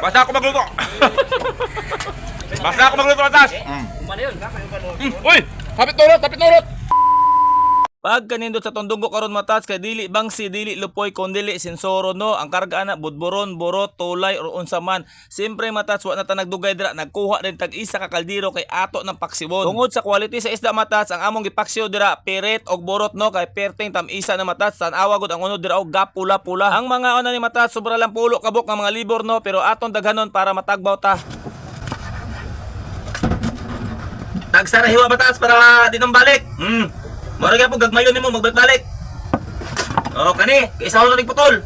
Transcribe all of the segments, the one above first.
Basta ako magluto. Basta ako magluto atas. Uy! Hapit nurot! Hapit nurot! Pag kanindot sa tondunggo karon matats kay dili bangsi dili lupoy kon dili sensoro no ang karga ana budburon burot tulay or unsa man simpre matats wa na ta nagdugay dira nagkuha din tag isa ka kaldero kay ato ng paksiwon tungod sa quality sa isda matats ang among gipaksiw dira piret og burot no kay perting tam-isa na matats tan-awa gud ang unod dira og gapula-pula ang mga una ni matats sobra lang pulo kabok nga mga libor no pero aton daghanon para matagbaw ta. Tagsara hiwa matats para dinong balik. Mara gyud po gagmayon nimo magbalik-balik. Oh, kani, isa ulo ning putol.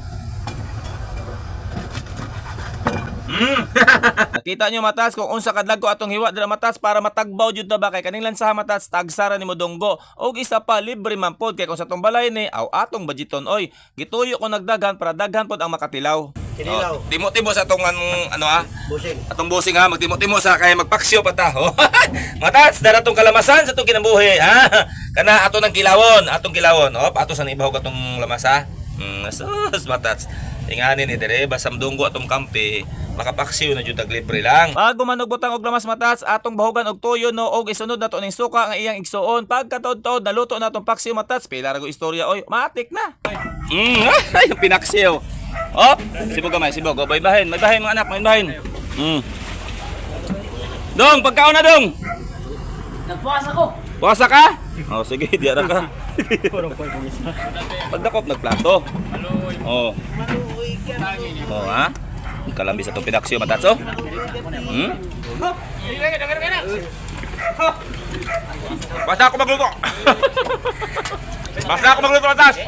Nakita nyo matas kung unsa kadlag ko atong hiwa dira matas para matagbaw jud na ba kay kaning lansa matas tagsara nimo donggo og isa pa libre man pod kay kung sa tong balay ni aw atong budgeton oy gituyo ko nagdaghan para daghan pod ang makatilaw. Oh, timo-timo sa atong ano Busing. atong busing ha, magtimo-timo sa kay magpaksyo pa ta. Oh. Matats dara tong kalamasan sa tong kinabuhi ha. Kana ato nang kilawon, atong kilawon. Oh, ato sa ibahog atong lamas ha. Sus matats. Ingani ni dire basam dunggo atong kampi, makapaksiw na jud tag libre lang. Pag gumanog butang og lamas matas atong bahogan og tuyo no og isunod nato ning suka nga iyang igsuon pagkataod-taod naluto natong paksiw matas pila ra go istorya oy matik na. Ay, yung pinaksiw. Oh, sibog gamay, sibog. Oh, may bahin mga anak, may bahin. Dong, pagkaon na dong. Nagpuasa ko. Puasa ka? Oh, sige, diya ra ka. Pagdakop nagplato. Oh. Oh, ha? Kalambi sa itong pinaksiw, matatso? Basta ako magluto. Basta ako magluto atas.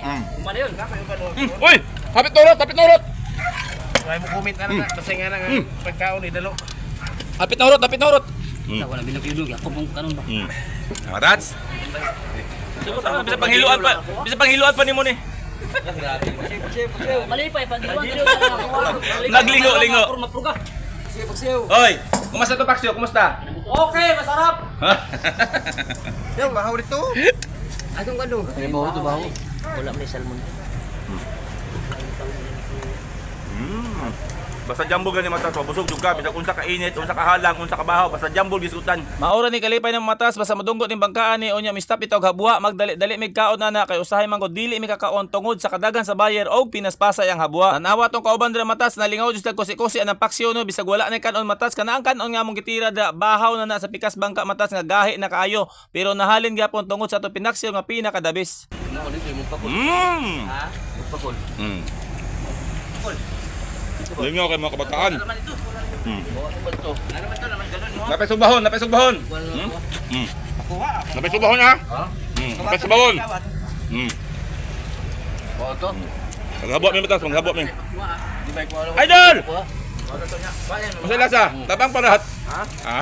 Uy! Hapit nurot! Hapit nurot! Ay mo comment ana kasi nga nang pagkaon idalo. Hapit nurot! Hapit nurot! Wala binapilog ako mong kanon ba. Matats? Bisa panghiluan pa ni mo ni. Malipay pag Naglingo-lingo. Mapruga. Oy, kumusta to Paksyo? Kumusta? Okay, masarap. Yung mahaw dito. Atong kano? May bawo to bawo. Wala may salmon. Basta jambol gani matas, mabusog jud ka, bisag unsa ka init, unsa ka halang, unsa ka bahaw, basta jambol gisgutan. Maura ni kalipay ng matas basta madunggo ning bangkaan ni onya mistap itog habwa magdali-dali mig kaon na kay usahay man gud dili mi kakaon tungod sa kadagan sa bayer og pinaspasay ang habwa. Tanawa tong kauban dira matas nalingaw jud kusi-kusi ang paksyo no bisag wala na kanon matas kana ang kanon nga mong gitira da bahaw na sa pikas bangka matas nga gahi na kaayo pero nahalin gyapon tungod sa to pinaksyo nga pinakadabis. Lingaw kay mga kabataan. Napay sugbahon, napay sugbahon. Napay sugbahon ha? Napay sugbahon. Maghabot mi matas, maghabot mi. Idol! Masay lasa, tabang parahat. Ha?